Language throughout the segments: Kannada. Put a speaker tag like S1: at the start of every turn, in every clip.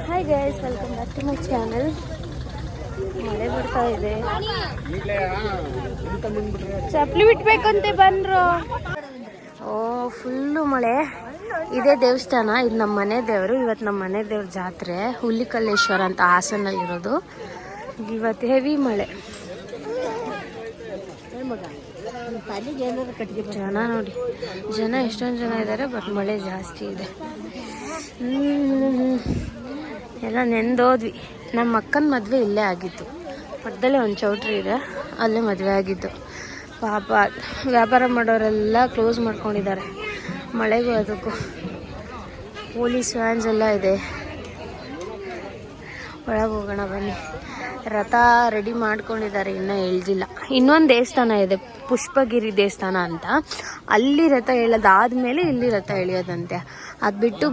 S1: Hi guys, welcome back to my channel. ಮಳೆ ಬರ್ತಾ ಇದೆ. ಚಪ್ಪಲಿ ಬಿಟ್ಬೇಕಂತೆ ಬಂದ್ರು. ಓ ಫುಲ್ಲು ಮಳೆ. ಇದೇ ದೇವಸ್ಥಾನ, ಇದು ನಮ್ಮ ಮನೆ ದೇವರು. ಇವತ್ತು ನಮ್ಮ ಮನೆ ದೇವ್ರ ಜಾತ್ರೆ, ಹುಲಿಕಲ್ಲೇಶ್ವರ ಅಂತ ಹಾಸನಲ್ಲಿರೋದು. ಇವತ್ತು ಹೆವಿ ಮಳೆ. ಜನ ನೋಡಿ, ಜನ ಎಷ್ಟೊಂದು ಜನ ಇದ್ದಾರೆ, ಬಟ್ ಮಳೆ ಜಾಸ್ತಿ ಇದೆ. ಎಲ್ಲ ನೆಂದೋದ್ವಿ. ನಮ್ಮ ಅಕ್ಕನ ಮದುವೆ ಇಲ್ಲೇ ಆಗಿತ್ತು. ಪಕ್ಕದಲ್ಲೇ ಒಂದು ಚೌಟ್ರಿ ಇದೆ, ಅಲ್ಲೇ ಮದುವೆ ಆಗಿತ್ತು. ಪಾಪ ವ್ಯಾಪಾರ ಮಾಡೋರೆಲ್ಲ ಕ್ಲೋಸ್ ಮಾಡ್ಕೊಂಡಿದ್ದಾರೆ ಮಳೆಗೂ ಅದಕ್ಕೂ. ಪೊಲೀಸ್ ವ್ಯಾನ್ಸ್ ಎಲ್ಲ ಇದೆ. ಒಳಗೆ ಹೋಗೋಣ ಬನ್ನಿ. ರಥ ರೆಡಿ ಮಾಡ್ಕೊಂಡಿದ್ದಾರೆ, ಇನ್ನೂ ಎಳ್ದಿಲ್ಲ. ಇನ್ನೊಂದು ದೇವಸ್ಥಾನ ಇದೆ, ಪುಷ್ಪಗಿರಿ ದೇವಸ್ಥಾನ ಅಂತ. ಅಲ್ಲಿ ರಥ ಎಳೆದಾದ್ಮೇಲೆ ಇಲ್ಲಿ ರಥ ಎಳೆಯೋದಂತೆ. ಅದು ಬಿಟ್ಟು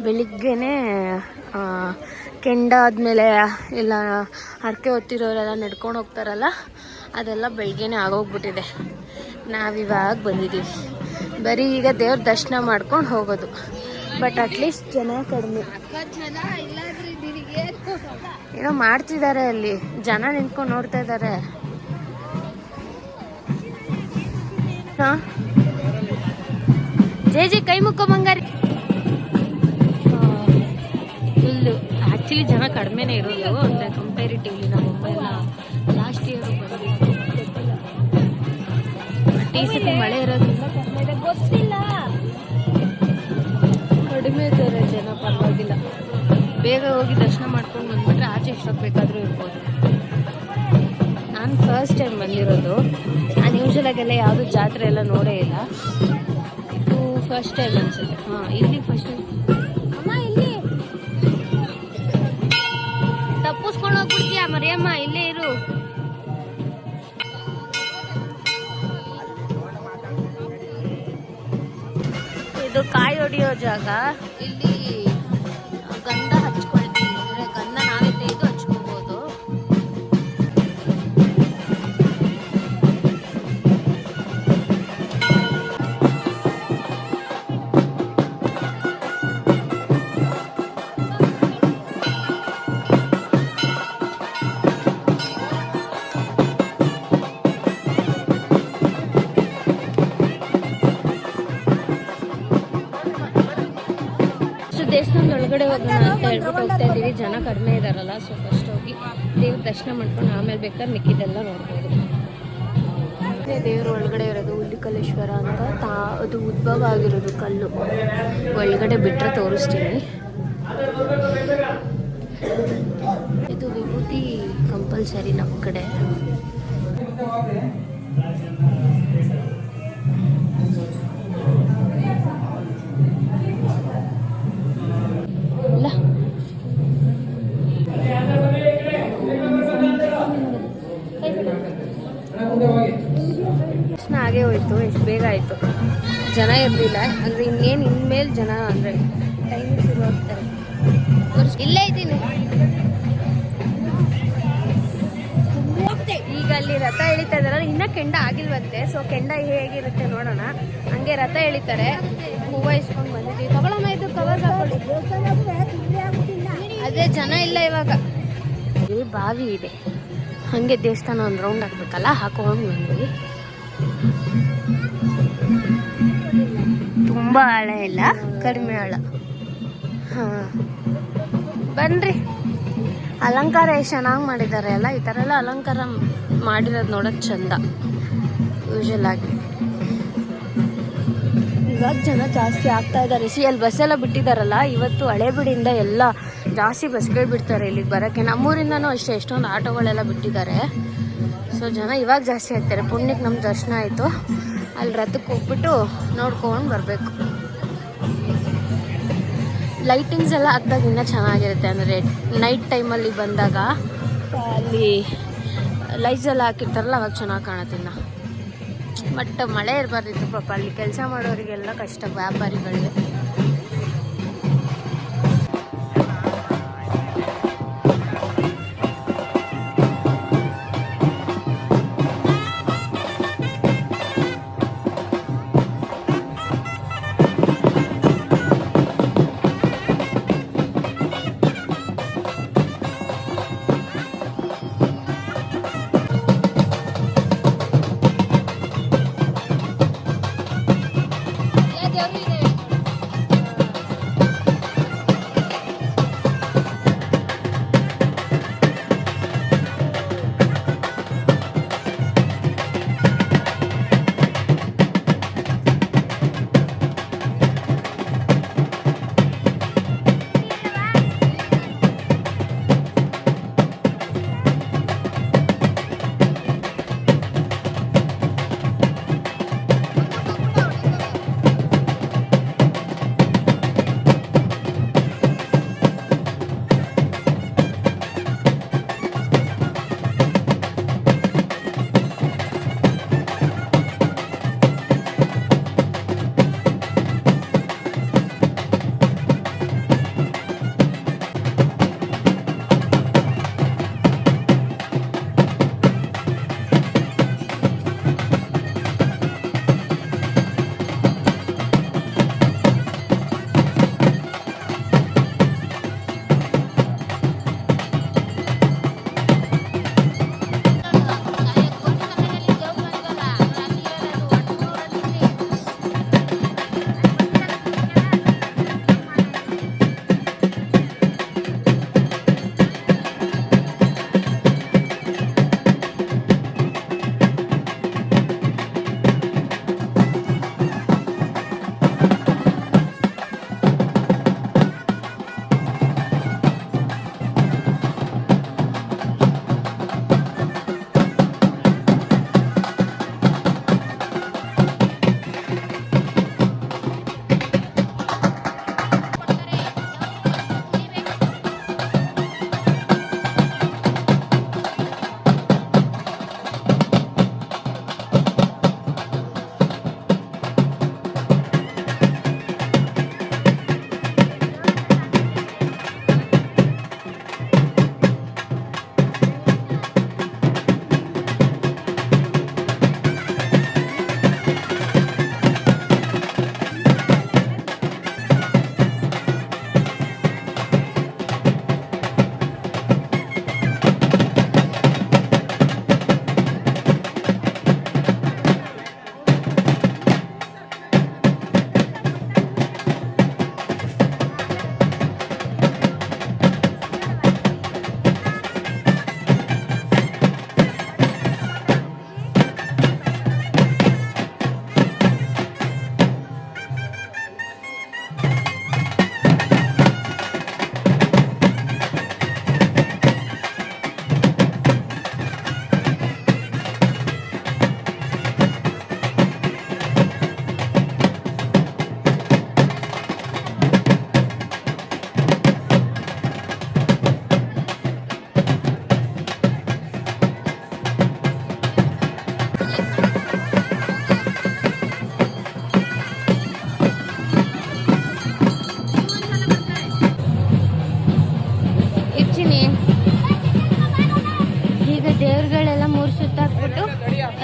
S1: ಬೆಳಿಗ್ಗೆನೆ ಕೆಂಡ ಆದಮೇಲೆ ಎಲ್ಲ ಹರಕೆ ಹೊತ್ತಿರೋರೆಲ್ಲ ನಡ್ಕೊಂಡು ಹೋಗ್ತಾರಲ್ಲ, ಅದೆಲ್ಲ ಬೆಳಗ್ಗೆನೆ ಆಗೋಗ್ಬಿಟ್ಟಿದೆ. ನಾವಿವಾಗ ಬಂದಿದ್ದೀವಿ. ಬರೀ ಈಗ ದೇವ್ರ ದರ್ಶನ ಮಾಡ್ಕೊಂಡು ಹೋಗೋದು. ಬಟ್ ಅಟ್ಲೀಸ್ಟ್ ಜನ ಕಡಿಮೆ. ಏನೋ ಮಾಡ್ತಿದ್ದಾರೆ ಅಲ್ಲಿ, ಜನ ನಿಂತ್ಕೊಂಡು ನೋಡ್ತಾ ಇದ್ದಾರೆ. ಹಾಂ ಜೆ ಕೈ ಮುಕ್ಕೋ ಬಂಗಾರಿ. ಫುಲ್ಲು ಆ್ಯಕ್ಚುಲಿ ಜನ ಕಡಿಮೆನೇ ಇರೋದು, ಅಂದರೆ ಕಂಪೇರಿಟಿವ್ಲಿ. ನಾವು ಮುಂಬೈನ ಲಾಸ್ಟ್ ಇಯರ್ ಬಂದಿದ್ದು, ಈ ಸತಿ ಮಳೆ ಇರೋದ್ರಿಂದ ಗೊತ್ತಿಲ್ಲ, ಕಡಿಮೆ ಇದ್ದಾರೆ ಜನ. ಪರವಾಗಿಲ್ಲ, ಬೇಗ ಹೋಗಿ ದರ್ಶನ ಮಾಡ್ಕೊಂಡು ಬಂದ್ಬಿಟ್ರೆ ಆಚೆ ಎಷ್ಟೊತ್ತು ಬೇಕಾದರೂ ಇರ್ಬೋದು. ನಾನು ಫಸ್ಟ್ ಟೈಮ್ ಬಂದಿರೋದು. ನಾನು ಯೂಶಲಾಗೆಲ್ಲ ಯಾವುದು ಜಾತ್ರೆ ಎಲ್ಲ ನೋಡೇ ಇಲ್ಲ. ಇದು ಫಸ್ಟ್ ಟೈಮ್ ಅನ್ಸುತ್ತೆ. ಹಾಂ, ಇಲ್ಲಿ ಫಸ್ಟ್ ಟೈಮ್. ಅಮ್ಮ ಇಲ್ಲಿ ತಪ್ಪಿಸ್ಕೊಂಡು ಹೋಗ್ಬಿಡ್ತೀಯ ಮರಿಯಮ್ಮ, ಇಲ್ಲೇ ಇರು. ಇದು ಕಾಯಿ ಹೊಡಿಯೋ ಜಾಗ. ಇಲ್ಲಿ ಗಂಧ ಹಚ್ಕೊಳ್ತೀವಿ, ಅಂದರೆ ಗಂಧ ನಾವೇ ತೆಗೆದು ಹಚ್ಕೋಬೋದು. ದೇವಸ್ಥಾನದ ಒಳಗಡೆ ಹೋಗೋಣ ಅಂತ ಹೇಳ್ಬಿಟ್ಟು ಹೋಗ್ತಾ ಇದ್ದೀವಿ. ಜನ ಕಡಿಮೆ ಇದ್ದಾರಲ್ಲ, ಸೊ ಫಸ್ಟ್ ಹೋಗಿ ದೇವ್ರ ದರ್ಶನ ಮಾಡ್ಕೊಂಡು ಆಮೇಲೆ ಬೇಕಾದ್ರೆ ಮಿಕ್ಕಿದೆಲ್ಲ ನೋಡ್ಬೋದು. ದೇವ್ರ ಒಳಗಡೆ ಇರೋದು ಹುಲಿಕಲ್ಲೇಶ್ವರ ಅಂತ. ಅದು ಉದ್ಭವ ಆಗಿರೋದು ಕಲ್ಲು. ಒಳಗಡೆ ಬಿಟ್ಟರೆ ತೋರಿಸ್ತೀನಿ. ಇದು ವಿಭೂತಿ ಕಂಪಲ್ಸರಿ ನಮ್ಮ ಕಡೆ. ಹಾಗೆ ಹೋಯ್ತು, ಎಷ್ಟು ಬೇಗ ಆಯಿತು. ಜನ ಇರಲಿಲ್ಲ ಅಂದರೆ ಇನ್ನೇನು ಇನ್ಮೇಲೆ ಜನ ಅಂದರೆ ಟೈಮ್ ಶುರು ಆಗ್ತಾರೆ. ಇಲ್ಲೇ ಇದ್ದೀನಿ. ಈಗ ಅಲ್ಲಿ ರಥ ಎಳಿತಾ ಇದಾರೆ, ಇನ್ನೂ ಕೆಂಡ ಆಗಿಲ್ವಂತೆ. ಸೊ ಕೆಂಡ ಹೇಗಿರುತ್ತೆ ನೋಡೋಣ. ಹಂಗೆ ರಥ ಎಳಿತಾರೆ. ಹೂವು ಇಸ್ಕೊಂಡು ಬಂದಿದ್ದೀವಿ. ತಗೊಳ್ಳೋಣ, ಇದು ಕವರ್ ಹಾಕೊಳ್ಳಿ. ಅದೇ ಜನ ಇಲ್ಲ ಇವಾಗ. ಇಲ್ಲಿ ಬಾವಿ ಇದೆ, ಹಾಗೆ ದೇವಸ್ಥಾನ ಒಂದು ರೌಂಡ್ ಹಾಕ್ಬೇಕಲ್ಲ, ಹಾಕೊಂಡು ಬಂದ್ವಿ. ತುಂಬ ಆಳ ಇಲ್ಲ, ಕಡಿಮೆ ಆಳ. ಹಾಂ ಬನ್ರಿ. ಅಲಂಕಾರ ಎಷ್ಟು ಚೆನ್ನಾಗಿ ಮಾಡಿದ್ದಾರೆ ಅಲ್ಲ. ಈ ಥರ ಎಲ್ಲ ಅಲಂಕಾರ ಮಾಡಿರೋದು ನೋಡೋದು ಚಂದ ಯೂಶಲ್ ಆಗಿ. ಇವಾಗ ಜನ ಜಾಸ್ತಿ ಆಗ್ತಾ ಇದ್ದಾರೆ. ಅಲ್ಲಿ ಬಸ್ಸೆಲ್ಲ ಬಿಟ್ಟಿದ್ದಾರಲ್ಲ, ಇವತ್ತು ಹಳೇಬೀಡಿಂದ ಎಲ್ಲ ಜಾಸ್ತಿ ಬಸ್ಗಳು ಬಿಡ್ತಾರೆ ಇಲ್ಲಿಗೆ ಬರೋಕ್ಕೆ. ನಮ್ಮೂರಿಂದನೂ ಅಷ್ಟೇ ಎಷ್ಟೊಂದು ಆಟೋಗಳೆಲ್ಲ ಬಿಟ್ಟಿದ್ದಾರೆ. ಸೊ ಜನ ಇವಾಗ ಜಾಸ್ತಿ ಆಗ್ತಾರೆ. ಪುಣ್ಯಕ್ಕೆ ನಮ್ಮ ದರ್ಶನ ಆಯಿತು. ಅಲ್ಲಿ ರಥಕ್ಕೆ ಹೋಗ್ಬಿಟ್ಟು ನೋಡ್ಕೊಂಡು ಬರಬೇಕು. ಲೈಟಿಂಗ್ಸ್ ಎಲ್ಲ ಹಾಕಿದಾಗ ಇನ್ನೂ ಚೆನ್ನಾಗಿರುತ್ತೆ. ಅಂದರೆ ನೈಟ್ ಟೈಮಲ್ಲಿ ಬಂದಾಗ ಅಲ್ಲಿ ಲೈಟ್ಸ್ ಎಲ್ಲ ಹಾಕಿರ್ತಾರಲ್ಲ, ಅವಾಗ ಚೆನ್ನಾಗಿ ಕಾಣುತ್ತೆ ಇನ್ನು. ಬಟ್ ಮಳೆ ಇರಬಾರ್ದಿತ್ತು ಪಾಪ. ಅಲ್ಲಿ ಕೆಲಸ ಮಾಡೋರಿಗೆಲ್ಲ ಕಷ್ಟ, ವ್ಯಾಪಾರಿಗಳಿಗೆ.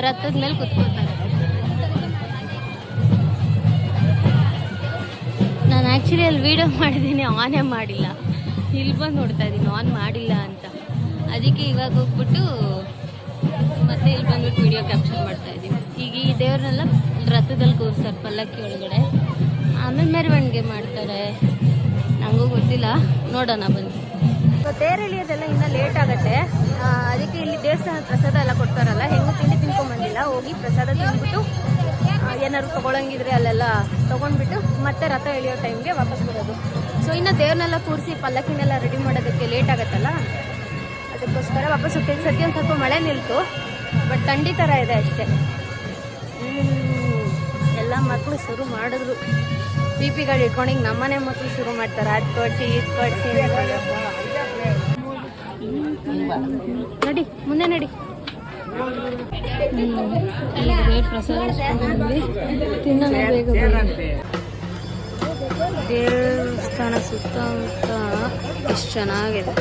S1: ರಥದ ಮೇಲೆ ಕುತ್ಕೊಳ್ತಾರೆ. ನಾನು ಆ್ಯಕ್ಚುಲಿ ಅಲ್ಲಿ ವೀಡಿಯೋ ಮಾಡಿದ್ದೀನಿ, ಆನೇ ಮಾಡಿಲ್ಲ. ಇಲ್ಲಿ ಬಂದು ನೋಡ್ತಾ ಇದ್ದೀನಿ ಆನ್ ಮಾಡಿಲ್ಲ ಅಂತ. ಅದಕ್ಕೆ ಇವಾಗ ಹೋಗ್ಬಿಟ್ಟು ಮತ್ತೆ ಇಲ್ಲಿ ಬಂದ್ಬಿಟ್ಟು ವಿಡಿಯೋ ಕ್ಯಾಪ್ಚರ್ ಮಾಡ್ತಾ ಇದ್ದೀನಿ. ಈಗ ಈ ದೇವ್ರನ್ನೆಲ್ಲ ರಥದಲ್ಲಿ ಕೂರಿಸ್ತಾರೆ ಪಲ್ಲಕ್ಕಿ ಒಳಗಡೆ, ಆಮೇಲೆ ಮೆರವಣಿಗೆ ಮಾಡ್ತಾರೆ. ನನಗೂ ಗೊತ್ತಿಲ್ಲ, ನೋಡೋಣ ಬನ್ನಿ. ತೇರು ಎಳಿಯೋದೆಲ್ಲ ಇನ್ನೂ ಲೇಟ್ ಆಗುತ್ತೆ. ಅದಕ್ಕೆ ಇಲ್ಲಿ ದೇವಸ್ಥಾನದ ಪ್ರಸಾದ ಎಲ್ಲ ಕೊಡ್ತಾರಲ್ಲ, ಹೆಂಗೂ ತಿಂಡಿ ತಿನ್ಕೊಂಬಂದಿಲ್ಲ. ಹೋಗಿ ಪ್ರಸಾದ ತಿಂದ್ಬಿಟ್ಟು ಏನಾದ್ರು ತೊಗೊಳಂಗಿದ್ರೆ ಅಲ್ಲೆಲ್ಲ ತೊಗೊಂಡ್ಬಿಟ್ಟು ಮತ್ತೆ ರಥ ಎಳಿಯೋ ಟೈಮ್ಗೆ ವಾಪಸ್ ಬರೋದು. ಸೊ ಇನ್ನು ದೇವ್ರನ್ನೆಲ್ಲ ಕೂರಿಸಿ ಪಲ್ಲಕ್ಕಿನೆಲ್ಲ ರೆಡಿ ಮಾಡೋದಕ್ಕೆ ಲೇಟ್ ಆಗುತ್ತಲ್ಲ, ಅದಕ್ಕೋಸ್ಕರ ವಾಪಸ್ ಹೋಗ್ತೀವಿ. ಸದ್ಯ ಒಂದು ಸ್ವಲ್ಪ ಮಳೆ ನಿಲ್ತು, ಬಟ್ ಥಂಡಿ ಥರ ಇದೆ ಅಷ್ಟೇ. ಎಲ್ಲ ಮಕ್ಕಳು ಶುರು ಮಾಡಿದ್ರು ಪಿಗಳು ಇಟ್ಕೊಂಡು. ಹಿಂಗೆ ನಮ್ಮನೆ ಮಕ್ಕಳು ಶುರು ಮಾಡ್ತಾರೆ, ಅದು ಕೊಡಿಸಿ ಇದು ಕೊಡಿಸಿ. ನಡಿ ಮುಂದೆ ನಡಿ. ಪ್ರಸಾದ ತಿನ್ನೋಣ ಬೇಗ. ದೇವಸ್ಥಾನ ಸುತ್ತಮುತ್ತ ಎಷ್ಟು ಚೆನ್ನಾಗಿದೆ.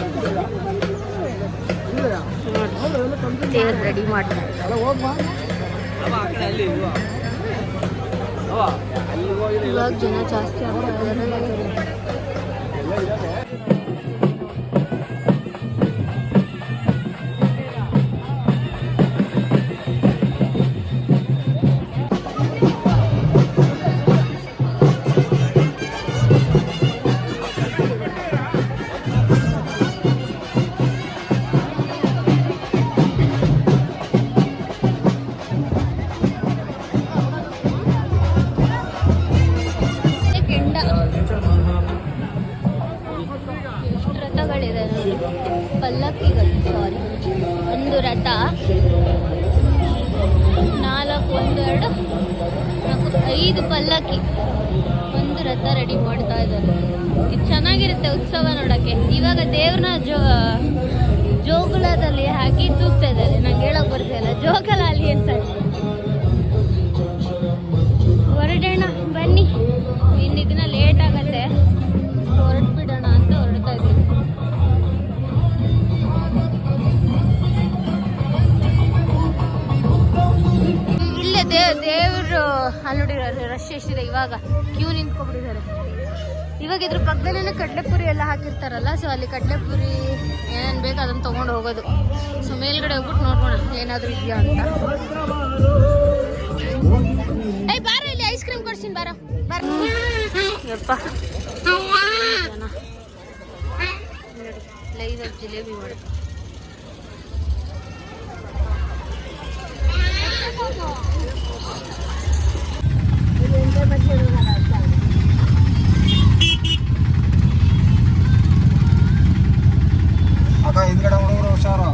S1: ದೇವ್ರು ರೆಡಿ ಮಾಡ್ತಾರೆ. ಇವಾಗ ಜನ ಜಾಸ್ತಿ ಆಗ್ತಾ ಇದ್ದಾರೆ. ರಥಗಳಿದೆ ನೋಡಿ, ಪಲ್ಲಕ್ಕಿಗಳು. ಸಾರಿ, ಒಂದು ರಥ, 4, 1, 2, 4, 5 ಪಲ್ಲಕ್ಕಿ, ಒಂದು ರಥ ರೆಡಿ ಮಾಡ್ತಾ ಇದ್ದಾರೆ. ಇದು ಚೆನ್ನಾಗಿರುತ್ತೆ ಉತ್ಸವ ನೋಡೋಕ್ಕೆ. ಇವಾಗ ದೇವ್ರನ್ನ ಜೋಗುಳದಲ್ಲಿ ಹಾಕಿ ತೂಗ್ತಾ ಇದ್ದಾರೆ. ನಂಗೆ ಹೇಳೋಕೆ ಬರ್ತಿಲ್ಲ, ಜೋಗಲಲ್ಲಿ ಅಂತ. ಹೊರಡೋಣ ಬನ್ನಿ, ಇನ್ನು ದಿನ ಲೇಟ್ ಆಗತ್ತೆ, ಹೊರಟ್ಬಿಡೋಣ ಅಂತ ಹೊರಡ್ತಾ ಇದ್ದೀವಿ. ಇಲ್ಲೇ ದೇವರು ಅಲ್ಲಿ ನೋಡಿರೋ ರಶ್ ಎಷ್ಟಿದೆ. ಇವಾಗ ಕ್ಯೂ ನಿಂತ್ಕೊಂಡ್ಬಿಟ್ಟಿದ್ದಾರೆ. ಇವಾಗ ಇದ್ರ ಪಕ್ಕದಲ್ಲೇ ಕಡಲೆಪುರಿ ಎಲ್ಲ ಹಾಕಿರ್ತಾರಲ್ಲ, ಸೊ ಅಲ್ಲಿ ಕಡಲೆಪುರಿ ಏನೇನು ಬೇಕು ಅದನ್ನು ತೊಗೊಂಡು ಹೋಗೋದು. ಸೊ ಮೇಲ್ಗಡೆ ಹೋಗ್ಬಿಟ್ಟು ನೋಡೋಣ ಏನಾದರೂ ಇದೆಯಾ ಅಂತ. ಬಾರ, ಇಲ್ಲಿ ಐಸ್ ಕ್ರೀಮ್ ಕೊಡ್ತೀನಿ, ಬಾರ ಬಾರ. ಯಪ್ಪ ಜನ ಲೈವ್ ಜಿಲೇಬಿ ಮಾಡು.
S2: ಹಿಂದ್ಗಡೆ ಹುಡುಗರು ಹುಷಾರು.